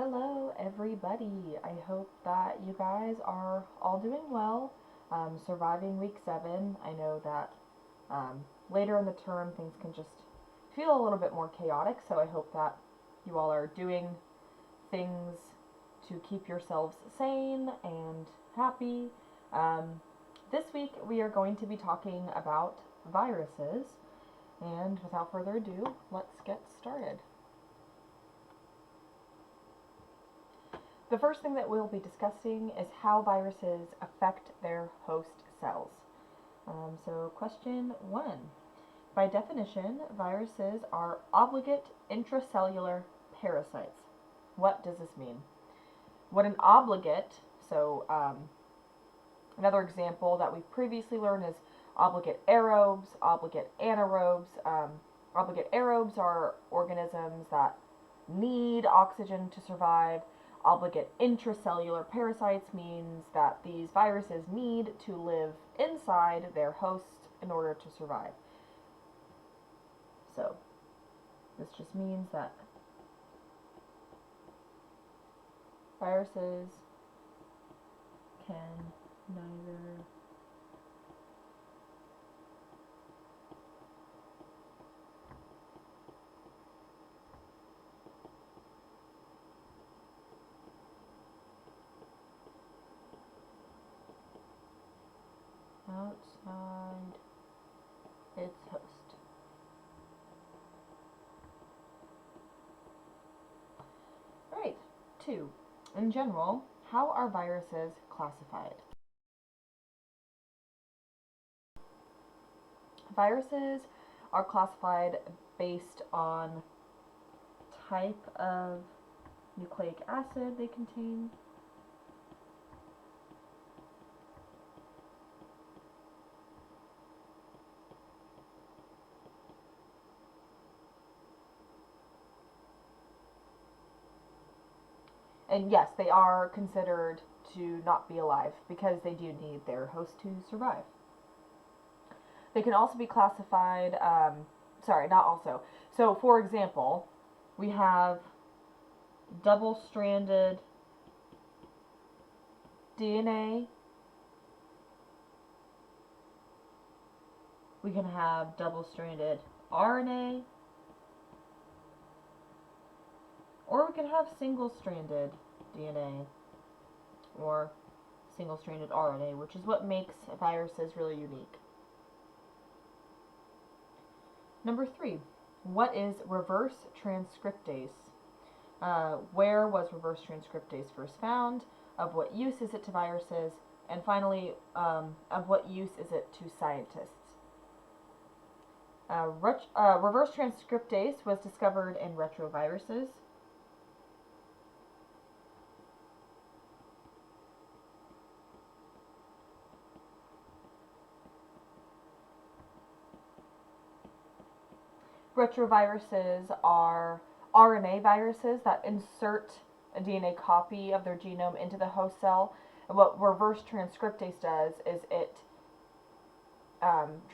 Hello, everybody. I hope that you guys are all doing well, surviving week 7. I know that later in the term things can just feel a little bit more chaotic, so I hope that you all are doing things to keep yourselves sane and happy. Um, this week we are going to be talking about viruses, and without further ado, let's get started. The first thing that we'll be discussing is how viruses affect their host cells. So question 1. By definition, viruses are obligate intracellular parasites. What does this mean? What an obligate, another example that we've previously learned is obligate aerobes, obligate anaerobes. Obligate aerobes are organisms that need oxygen to survive. Obligate intracellular parasites means that these viruses need to live inside their host in order to survive. So, this just means that viruses can neither outside its host. Right. 2. In general, how are viruses classified? Viruses are classified based on type of nucleic acid they contain, and yes, they are considered to not be alive because they do need their host to survive. They can also be classified, not also. So, for example, we have double-stranded DNA. We can have double-stranded RNA. Or we can have single-stranded DNA or single-stranded RNA, which is what makes viruses really unique. Number 3, what is reverse transcriptase? Where was reverse transcriptase first found? Of what use is it to viruses? And finally, of what use is it to scientists? Reverse transcriptase was discovered in retroviruses. Retroviruses are RNA viruses that insert a DNA copy of their genome into the host cell. And what reverse transcriptase does is it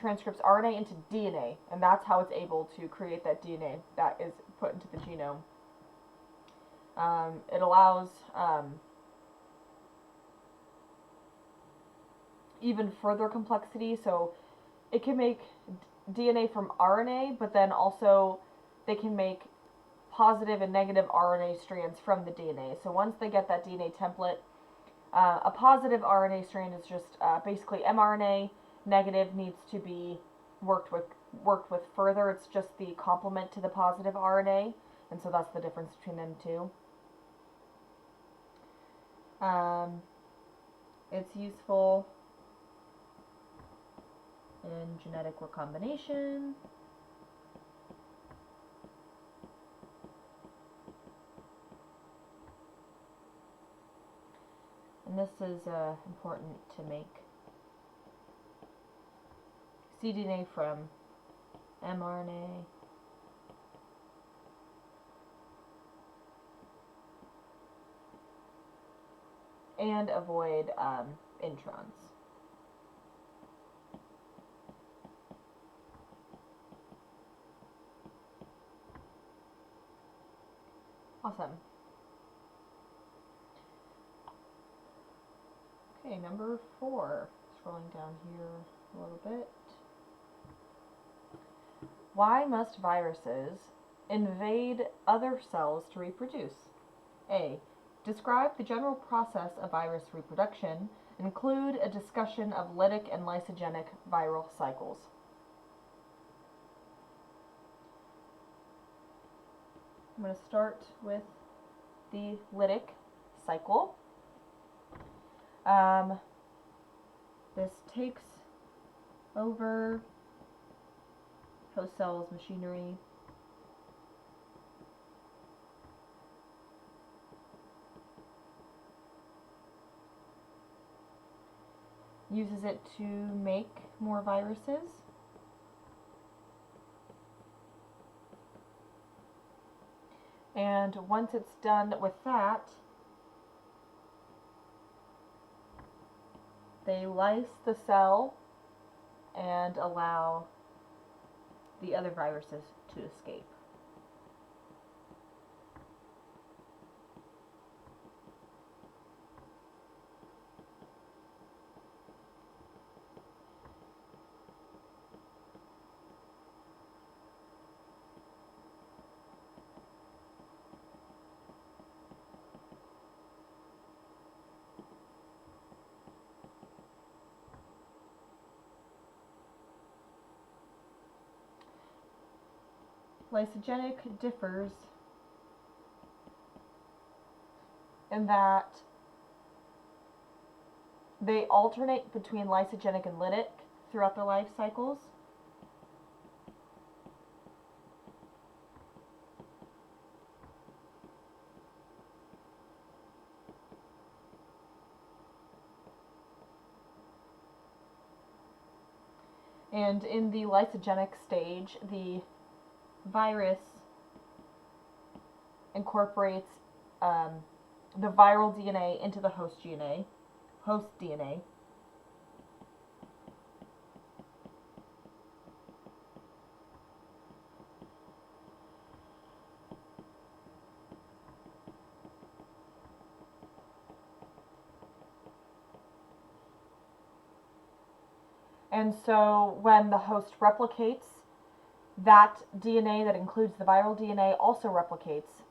transcripts RNA into DNA, and that's how it's able to create that DNA that is put into the genome. It allows even further complexity, so it can make DNA from RNA, but then also they can make positive and negative RNA strands from the DNA. So once they get that DNA template, a positive RNA strand is just basically mRNA. Negative needs to be worked with further. It's just the complement to the positive RNA, and so that's the difference between them two. It's useful in genetic recombination. And this is important to make cDNA from mRNA. And avoid introns. Awesome. Okay, number 4. Scrolling down here a little bit. Why must viruses invade other cells to reproduce? A. Describe the general process of virus reproduction. Include a discussion of lytic and lysogenic viral cycles. I'm going to start with the lytic cycle. This takes over host cells machinery. Uses it to make more viruses. And once it's done with that, they lyse the cell and allow the other viruses to escape. Lysogenic differs in that they alternate between lysogenic and lytic throughout their life cycles. And in the lysogenic stage, the virus incorporates the viral DNA into the host DNA. And so when the host replicates, that DNA that includes the viral DNA also replicates.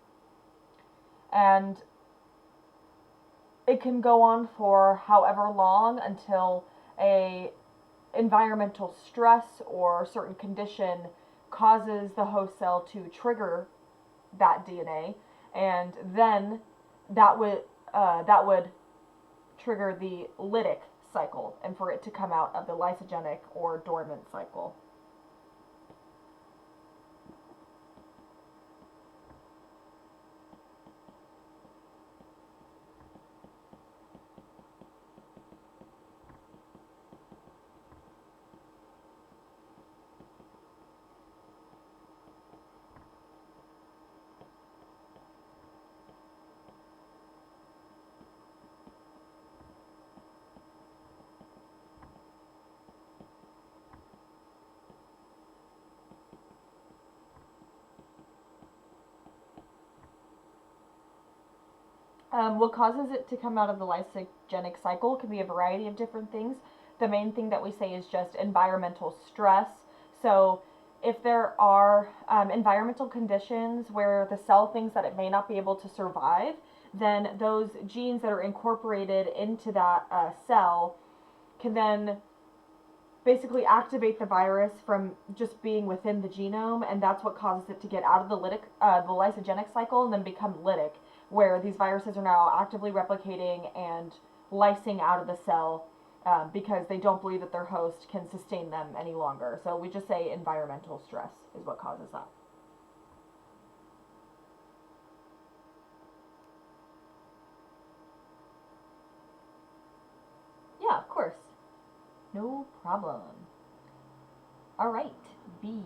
And it can go on for however long until a environmental stress or certain condition causes the host cell to trigger that DNA, and then that would trigger the lytic cycle, and for it to come out of the lysogenic or dormant cycle. What causes it to come out of the lysogenic cycle can be a variety of different things. The main thing that we say is just environmental stress. So if there are environmental conditions where the cell thinks that it may not be able to survive, then those genes that are incorporated into that cell can then basically activate the virus from just being within the genome, and that's what causes it to get out of the lysogenic cycle and then become lytic, where these viruses are now actively replicating and lysing out of the cell because they don't believe that their host can sustain them any longer. So we just say environmental stress is what causes that. Yeah, of course. No problem. All right, B.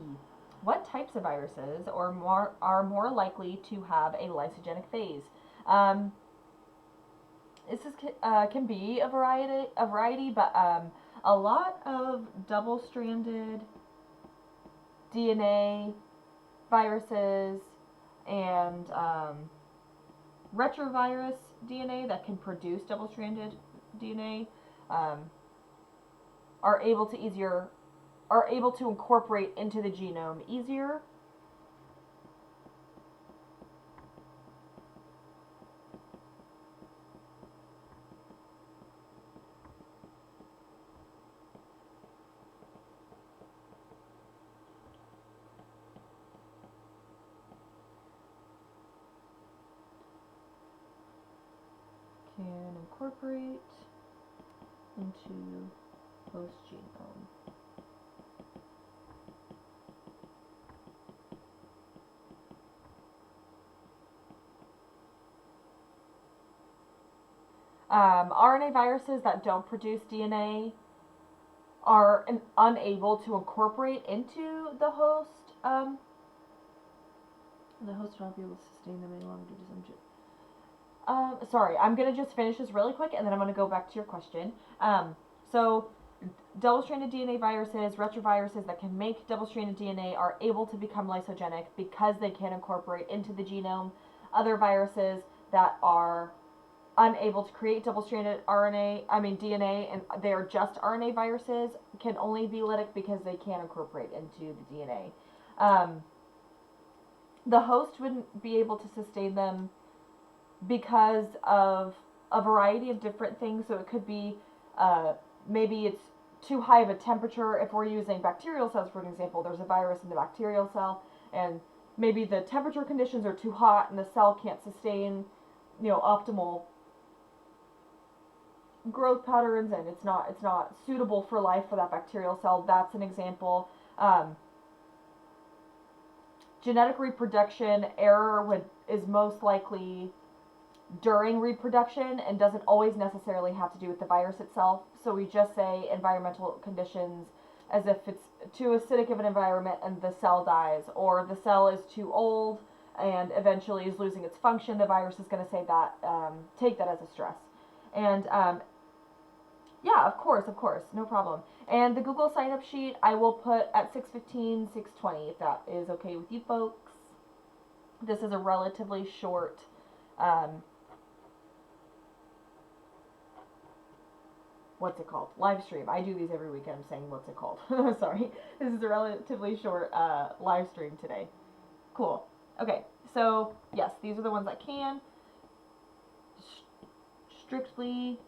What types of viruses are more likely to have a lysogenic phase? This can be a variety, but a lot of double-stranded DNA viruses and retrovirus DNA that can produce double-stranded DNA are able to incorporate into the genome easier. Can incorporate into host genome. RNA viruses that don't produce DNA are unable to incorporate into the host. The host will not be able to sustain them any longer due to some. Sorry, I'm going to just finish this really quick, and then I'm going to go back to your question. So double-stranded DNA viruses, retroviruses that can make double-stranded DNA are able to become lysogenic because they can incorporate into the genome. Other viruses that are unable to create double-stranded DNA, and they are just RNA viruses, can only be lytic because they can't incorporate into the DNA. The host wouldn't be able to sustain them because of a variety of different things. So it could be maybe it's too high of a temperature. If we're using bacterial cells, for example, there's a virus in the bacterial cell, and maybe the temperature conditions are too hot and the cell can't sustain, optimal growth patterns, and it's not suitable for life for that bacterial cell. That's an example. Genetic reproduction error is most likely during reproduction and doesn't always necessarily have to do with the virus itself. So we just say environmental conditions as if it's too acidic of an environment and the cell dies, or the cell is too old and eventually is losing its function. The virus is going to say that, take that as a stress. And yeah, of course, no problem. And the Google sign-up sheet I will put at 6:15, 6:20, if that is okay with you folks. This is a relatively short what's it called? Live stream. I do these every weekend. I'm saying what's it called? Sorry. This is a relatively short live stream today. Cool. Okay, so yes, these are the ones that can. Strictly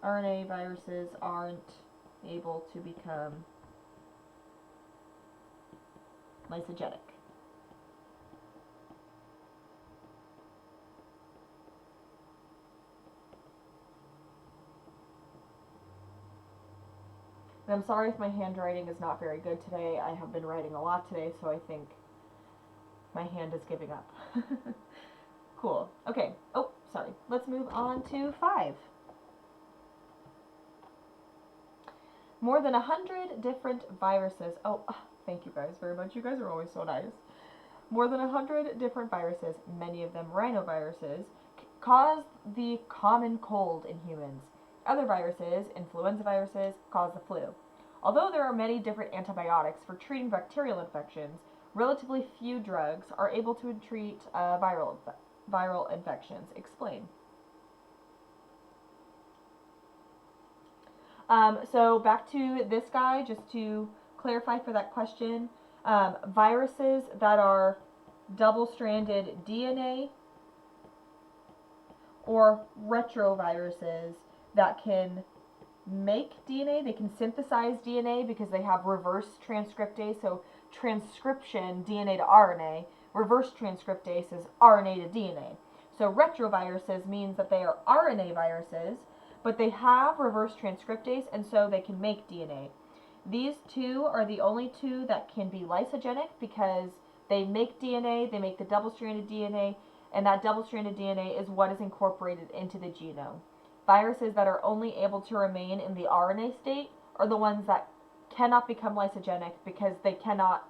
RNA viruses aren't able to become lysogenic. And I'm sorry if my handwriting is not very good today. I have been writing a lot today, so I think my hand is giving up. Cool. Okay. Oh, sorry. Let's move on to 5. More than 100 different viruses. Oh, thank you guys very much. You guys are always so nice. More than 100 different viruses, many of them rhinoviruses, cause the common cold in humans. Other viruses, influenza viruses, cause the flu. Although there are many different antibiotics for treating bacterial infections, relatively few drugs are able to treat viral infections. Explain. So back to this guy, just to clarify for that question, viruses that are double-stranded DNA or retroviruses that can make DNA, they can synthesize DNA because they have reverse transcriptase, so transcription, DNA to RNA, reverse transcriptase is RNA to DNA. So retroviruses means that they are RNA viruses, but they have reverse transcriptase, and so they can make DNA. These two are the only two that can be lysogenic because they make DNA, they make the double-stranded DNA, and that double-stranded DNA is what is incorporated into the genome. Viruses that are only able to remain in the RNA state are the ones that cannot become lysogenic because they cannot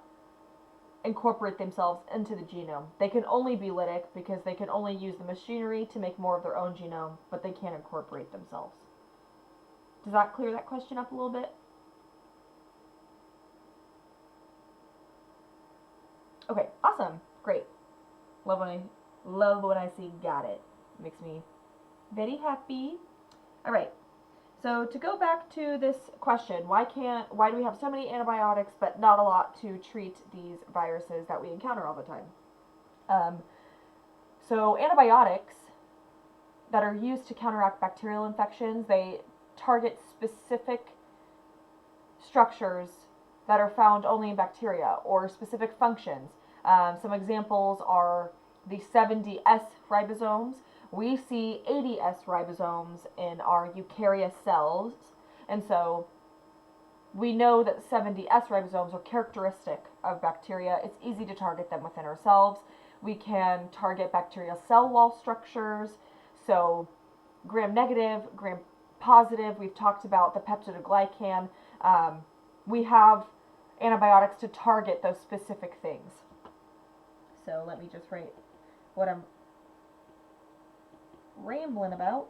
incorporate themselves into the genome. They can only be lytic because they can only use the machinery to make more of their own genome, but they can't incorporate themselves. Does that clear that question up a little bit? Okay, awesome, great. Love when I see got it. Makes me very happy. All right. So to go back to this question, why do we have so many antibiotics but not a lot to treat these viruses that we encounter all the time? So antibiotics that are used to counteract bacterial infections, they target specific structures that are found only in bacteria or specific functions. Some examples are the 70S ribosomes. We see 80S ribosomes in our eukaryotic cells, and so we know that 70S ribosomes are characteristic of bacteria. It's easy to target them within ourselves. We can target bacterial cell wall structures, so gram-negative, gram-positive. We've talked about the peptidoglycan. We have antibiotics to target those specific things. So let me just write what I'm rambling about.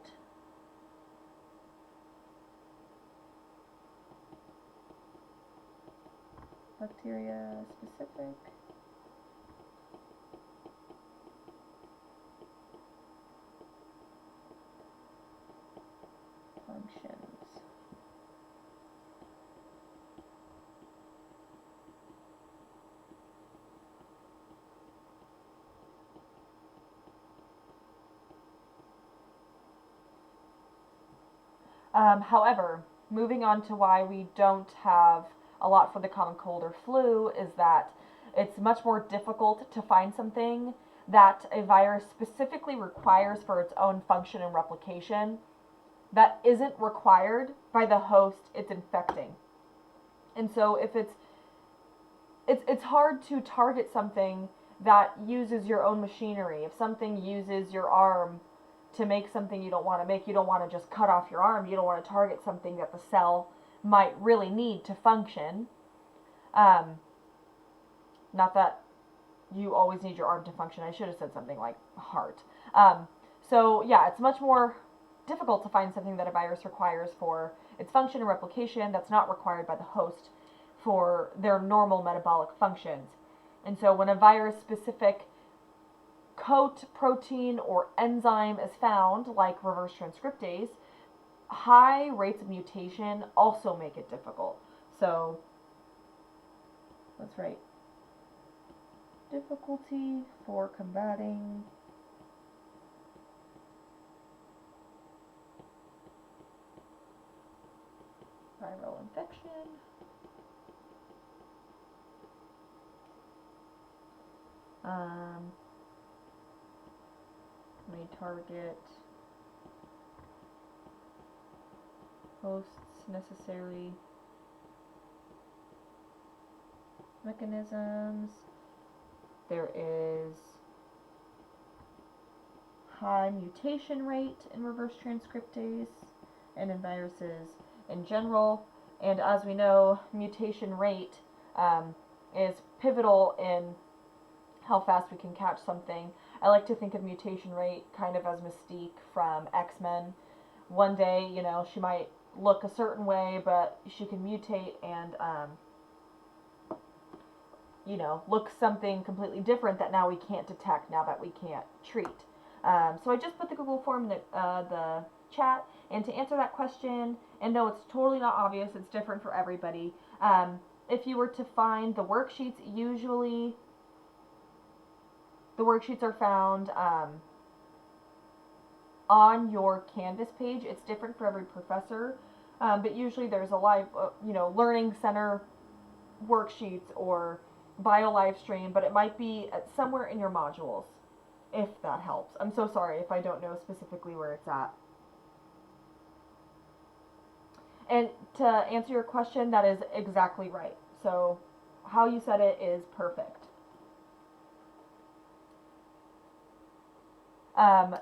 Bacteria specific functions. However, moving on to why we don't have a lot for the common cold or flu is that it's much more difficult to find something that a virus specifically requires for its own function and replication that isn't required by the host it's infecting. And so if it's hard to target something that uses your own machinery. If something uses your arm to make something you don't want to make, you don't want to just cut off your arm. You don't want to target something that the cell might really need to function. Not that you always need your arm to function. I should have said something like heart. So yeah, it's much more difficult to find something that a virus requires for its function and replication that's not required by the host for their normal metabolic functions. And so when a virus-specific coat, protein, or enzyme is found, like reverse transcriptase, high rates of mutation also make it difficult. So let's write difficulty for combating viral infection. May target hosts necessary mechanisms. There is high mutation rate in reverse transcriptase and in viruses in general. And as we know, mutation rate is pivotal in how fast we can catch something. I like to think of mutation rate kind of as Mystique from X-Men. One day, you know, she might look a certain way, but she can mutate and, you know, look something completely different that now we can't detect, now that we can't treat. So I just put the Google form in the chat, and to answer that question, and no, it's totally not obvious, it's different for everybody. If you were to find the worksheets, usually the worksheets are found on your Canvas page. It's different for every professor, but usually there's a live, Learning Center worksheets or bio live stream, but it might be somewhere in your modules, if that helps. I'm so sorry if I don't know specifically where it's at. And to answer your question, that is exactly right. So how you said it is perfect.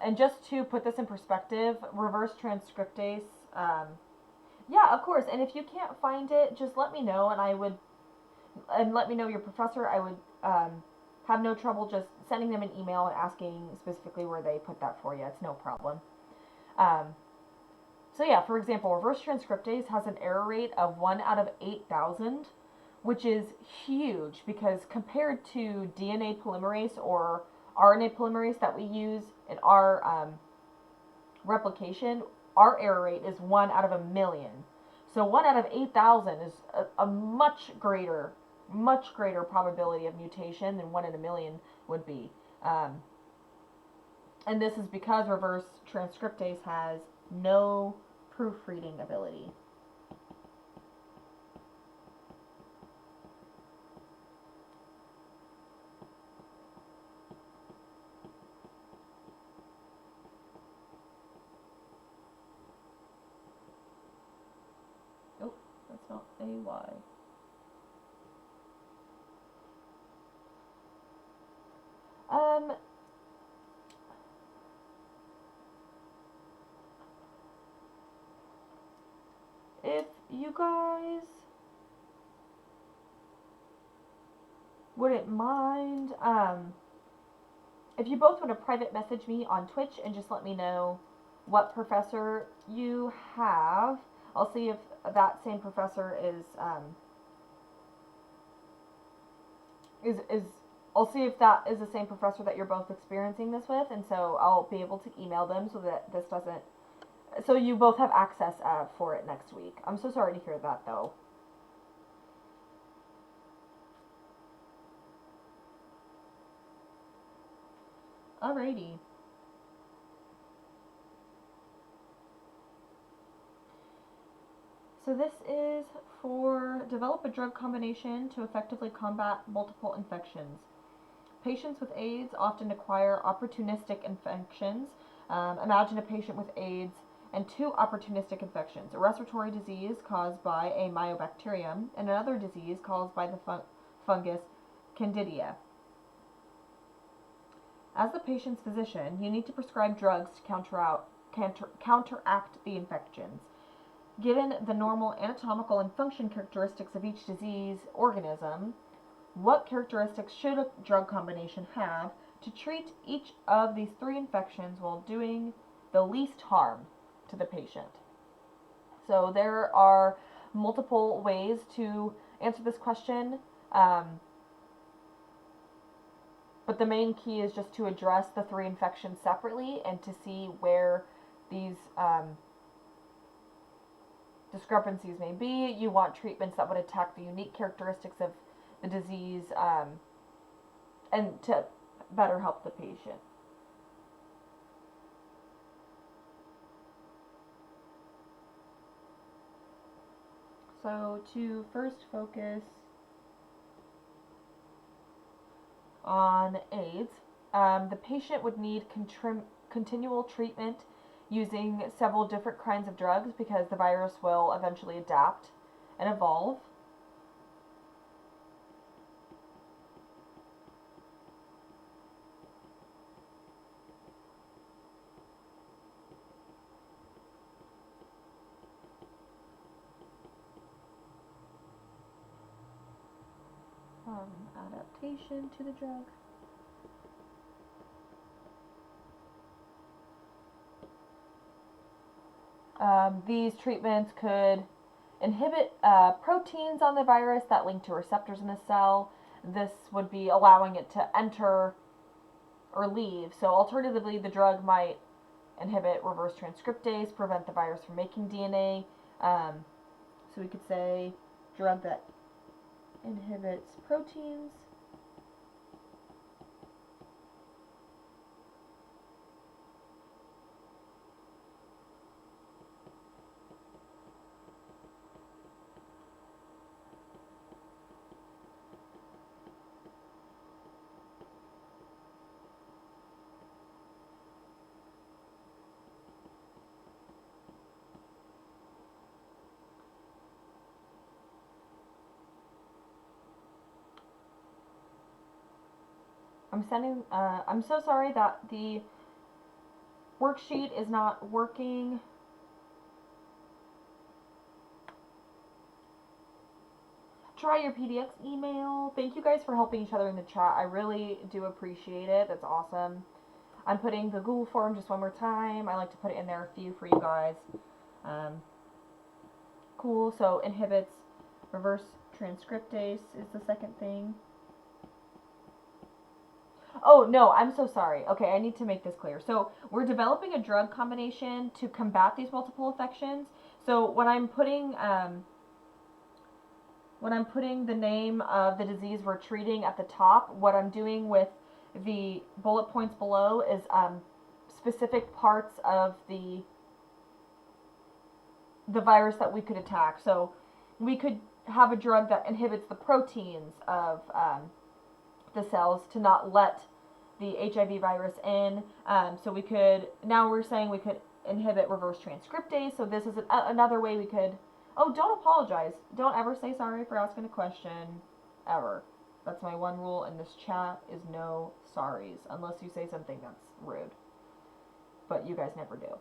And just to put this in perspective, reverse transcriptase, yeah, of course. And if you can't find it, just let me know, and let me know your professor. I would have no trouble just sending them an email and asking specifically where they put that for you. It's no problem. So yeah, for example, reverse transcriptase has an error rate of 1 out of 8,000, which is huge because compared to DNA polymerase or RNA polymerase that we use in our replication, our error rate is 1 out of a million. So 1 out of 8,000 is a much greater probability of mutation than 1 in a million would be. And this is because reverse transcriptase has no proofreading ability. Oh, that's not AY. If you guys wouldn't mind, if you both want to private message me on Twitch and just let me know what professor you have, I'll see if that same professor is I'll see if that is the same professor that you're both experiencing this with, and so I'll be able to email them so that this doesn't, so you both have access for it next week. I'm so sorry to hear that, though. Alrighty. So this is for develop a drug combination to effectively combat multiple infections. Patients with AIDS often acquire opportunistic infections. Imagine a patient with AIDS and 2 opportunistic infections, a respiratory disease caused by a mycobacterium and another disease caused by the fungus Candida. As the patient's physician, you need to prescribe drugs to counteract the infections. Given the normal anatomical and function characteristics of each disease organism, what characteristics should a drug combination have to treat each of these 3 infections while doing the least harm to the patient? So there are multiple ways to answer this question, but the main key is just to address the 3 infections separately and to see where these discrepancies may be. You want treatments that would attack the unique characteristics of the disease and to better help the patient. So to first focus on AIDS, the patient would need continual treatment using several different kinds of drugs because the virus will eventually adapt and evolve. Adaptation to the drug. These treatments could inhibit proteins on the virus that link to receptors in the cell. This would be allowing it to enter or leave. So alternatively, the drug might inhibit reverse transcriptase, prevent the virus from making DNA. So we could say drug that inhibits proteins. I'm so sorry that the worksheet is not working. Try your PDX email. Thank you guys for helping each other in the chat. I really do appreciate it. That's awesome. I'm putting the Google form just one more time. I like to put it in there a few for you guys. Cool. So inhibits reverse transcriptase is the second thing. Oh, no, I'm so sorry. Okay, I need to make this clear. So, we're developing a drug combination to combat these multiple infections. So, when I'm putting the name of the disease we're treating at the top, what I'm doing with the bullet points below is specific parts of the virus that we could attack. So we could have a drug that inhibits the proteins of the cells to not let the HIV virus in. So we could, now we're saying we could inhibit reverse transcriptase. So this is another way we could, oh, don't apologize. Don't ever say sorry for asking a question, ever. That's my one rule in this chat, is no sorries, unless you say something that's rude. But you guys never do.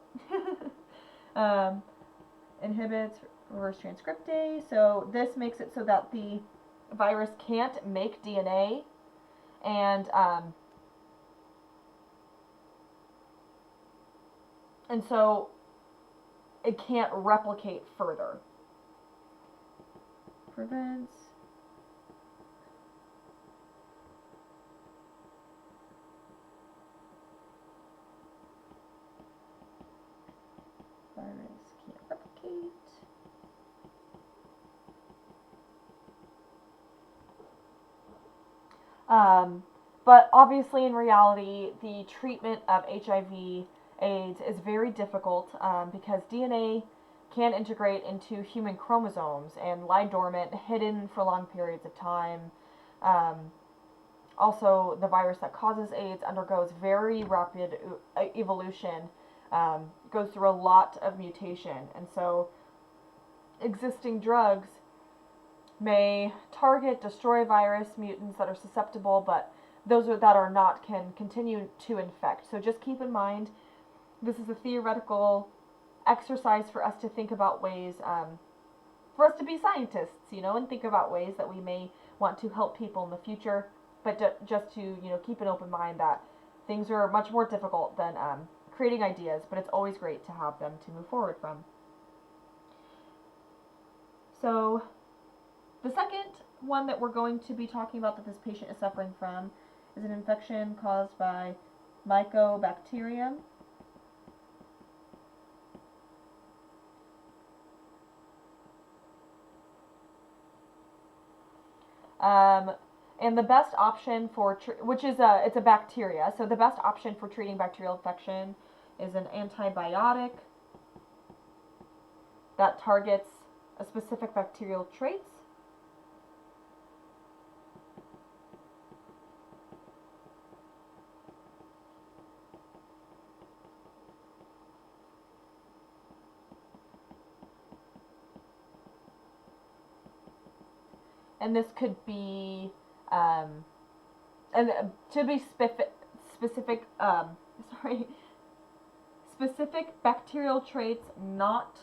Inhibits reverse transcriptase. So this makes it so that the virus can't make DNA, and so it can't replicate further. Prevents virus can't replicate. But obviously, in reality, the treatment of HIV/AIDS is very difficult because DNA can integrate into human chromosomes and lie dormant, hidden for long periods of time. Also, the virus that causes AIDS undergoes very rapid evolution, goes through a lot of mutation, and so existing drugs may target, destroy virus mutants that are susceptible, but those that are not can continue to infect. So just keep in mind, this is a theoretical exercise for us to think about ways, for us to be scientists, and think about ways that we may want to help people in the future, but just to, keep an open mind that things are much more difficult than creating ideas, but it's always great to have them to move forward from. So the second one that we're going to be talking about that this patient is suffering from is an infection caused by Mycobacterium. And the best option for, which is it's a bacteria, so the best option for treating bacterial infection is an antibiotic that targets a specific bacterial traits. And this could be, and to be specific, specific bacterial traits not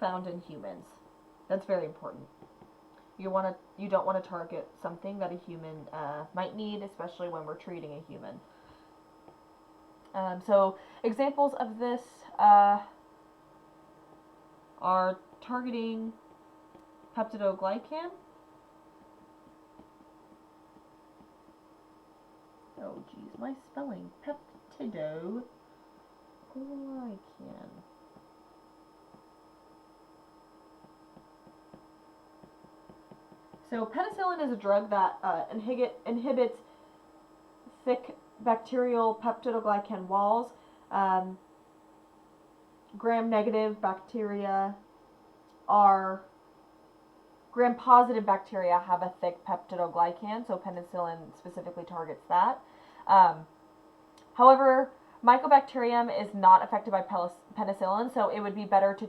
found in humans. That's very important. You don't want to target something that a human might need, especially when we're treating a human. So examples of this are targeting peptidoglycan. Oh geez, my spelling. Peptidoglycan. So penicillin is a drug that inhibits thick bacterial peptidoglycan walls. Gram-negative bacteria are Gram-positive bacteria have a thick peptidoglycan, so penicillin specifically targets that. However, Mycobacterium is not affected by penicillin, so it would be better to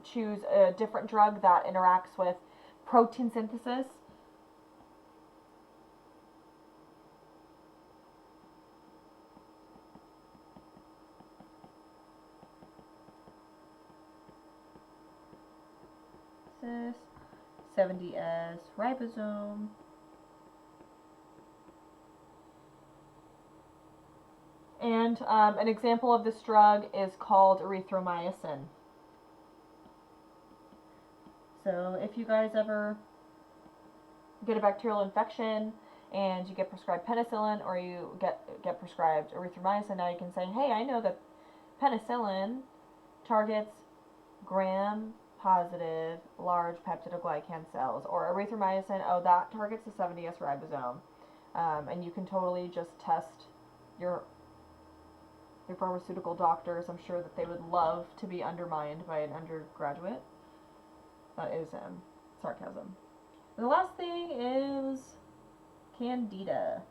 choose a different drug that interacts with protein synthesis. This 70S ribosome. And an example of this drug is called erythromycin. So if you guys ever get a bacterial infection and you get prescribed penicillin or you get prescribed erythromycin, now you can say, hey, I know that penicillin targets gram-positive large peptidoglycan cells, or erythromycin, oh, that targets the 70S ribosome. And you can totally just test your pharmaceutical doctors. I'm sure that they would love to be undermined by an undergraduate. That is sarcasm. And the last thing is Candida.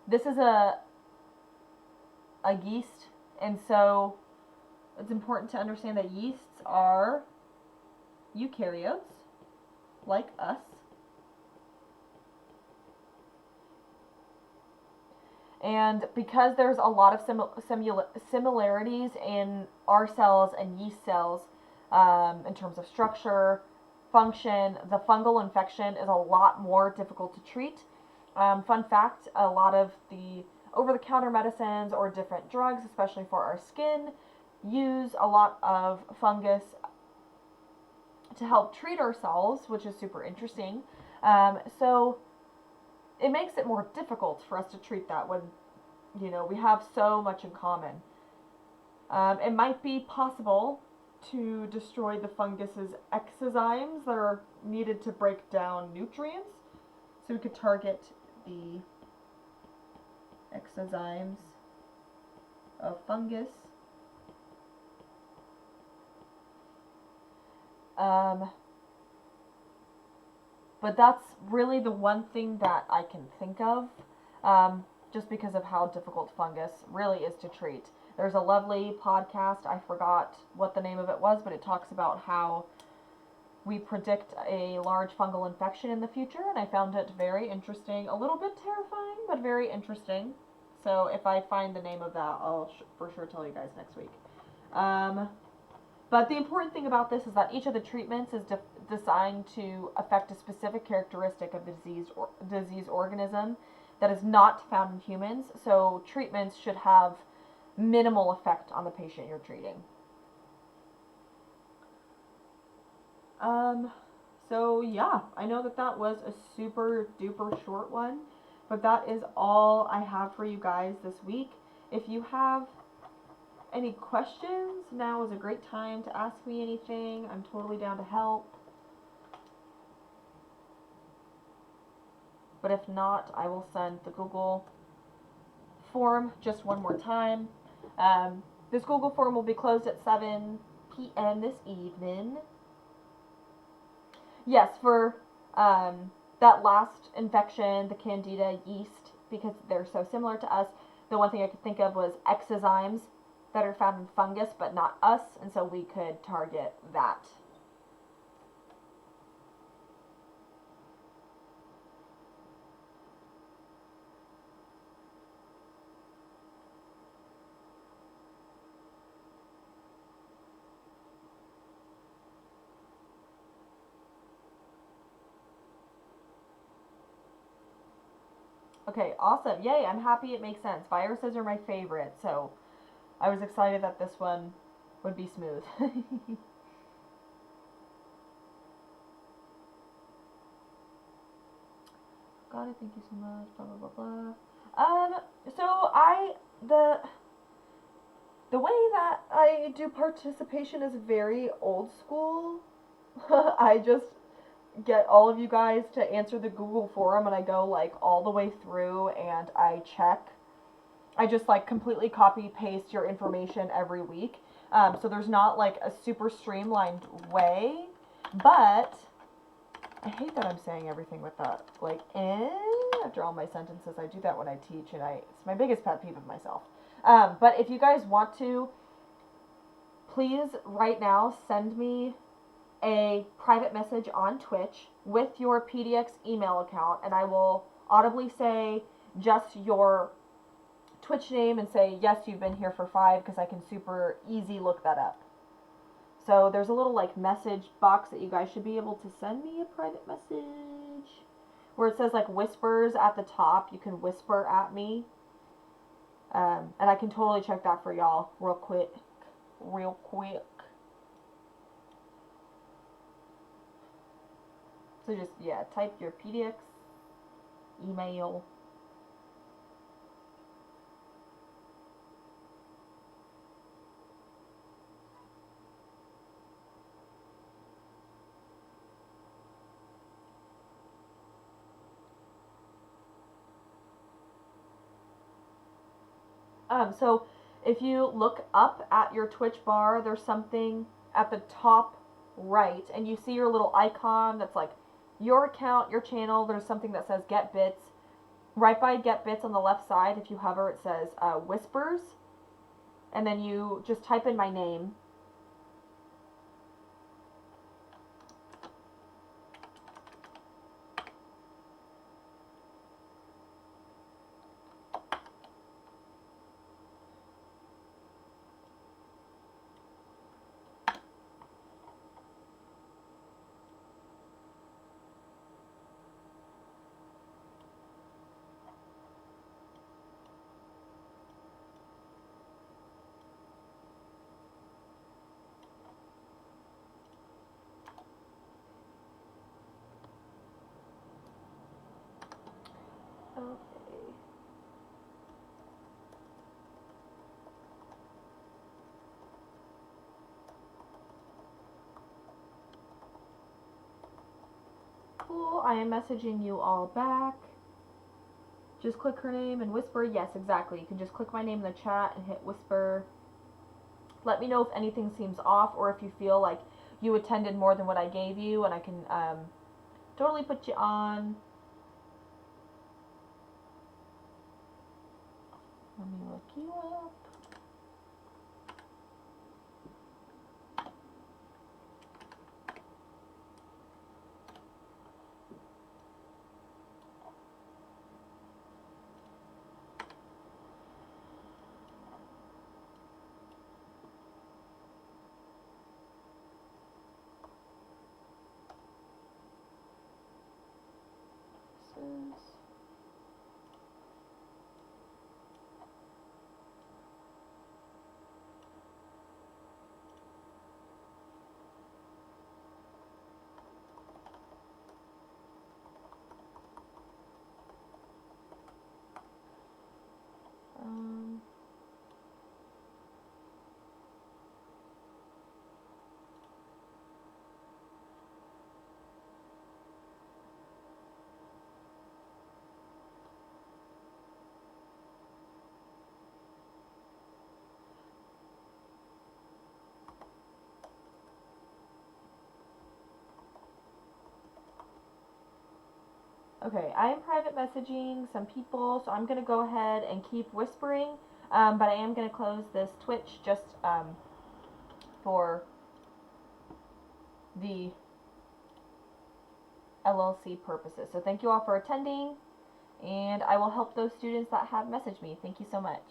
This is a yeast, and so it's important to understand that yeasts are eukaryotes, like us. And because there's a lot of similarities in our cells and yeast cells in terms of structure, function, the fungal infection is a lot more difficult to treat. Fun fact, a lot of the over-the-counter medicines or different drugs, especially for our skin, use a lot of fungus to help treat ourselves, which is super interesting. So it makes it more difficult for us to treat that when, you know, we have so much in common. It might be possible to destroy the fungus's exozymes that are needed to break down nutrients. So we could target the exozymes of fungus. But that's really the one thing that I can think of, just because of how difficult fungus really is to treat. There's a lovely podcast, I forgot what the name of it was, but it talks about how we predict a large fungal infection in the future, and I found it very interesting. A little bit terrifying, but very interesting. So if I find the name of that, I'll for sure tell you guys next week. But the important thing about this is that each of the treatments is designed to affect a specific characteristic of the disease organism that is not found in humans. So treatments should have minimal effect on the patient you're treating. So yeah, I know that was a super duper short one, but that is all I have for you guys this week. If you have any questions, now is a great time to ask me anything. I'm totally down to help. But if not, I will send the Google form just one more time. This Google form will be closed at 7 p.m. this evening. Yes, for that last infection, the Candida yeast, because they're so similar to us, the one thing I could think of was exozymes that are found in fungus, but not us, and so we could target that. Okay, awesome. Yay, I'm happy it makes sense. Viruses are my favorite, so I was excited that this one would be smooth. Got it, thank you so much, blah, blah, blah, blah. So the way that I do participation is very old school. I just get all of you guys to answer the Google forum, and I go like all the way through and I check. I just like completely copy paste your information every week. So there's not like a super streamlined way, but I hate that I'm saying everything with that like after all my sentences. I do that when I teach, and it's my biggest pet peeve of myself. But if you guys want to, please right now send me a private message on Twitch with your PDX email account, and I will audibly say just your Twitch name and say, yes, you've been here for 5, because I can super easy look that up. So there's a little like message box that you guys should be able to send me a private message where it says like whispers at the top. You can whisper at me. And I can totally check that for y'all real quick. So just, yeah, type your PDX email. So if you look up at your Twitch bar, there's something at the top right, and you see your little icon that's like your account, your channel. There's something that says Get Bits. Right by Get Bits on the left side, if you hover, it says Whispers, and then you just type in my name. Okay. Cool, I am messaging you all back. Just click her name and whisper. Yes, exactly. You can just click my name in the chat and hit whisper. Let me know if anything seems off or if you feel like you attended more than what I gave you, and I can totally put you on. Let me look you up. Okay, I am private messaging some people, so I'm going to go ahead and keep whispering, but I am going to close this Twitch just for the LLC purposes. So thank you all for attending, and I will help those students that have messaged me. Thank you so much.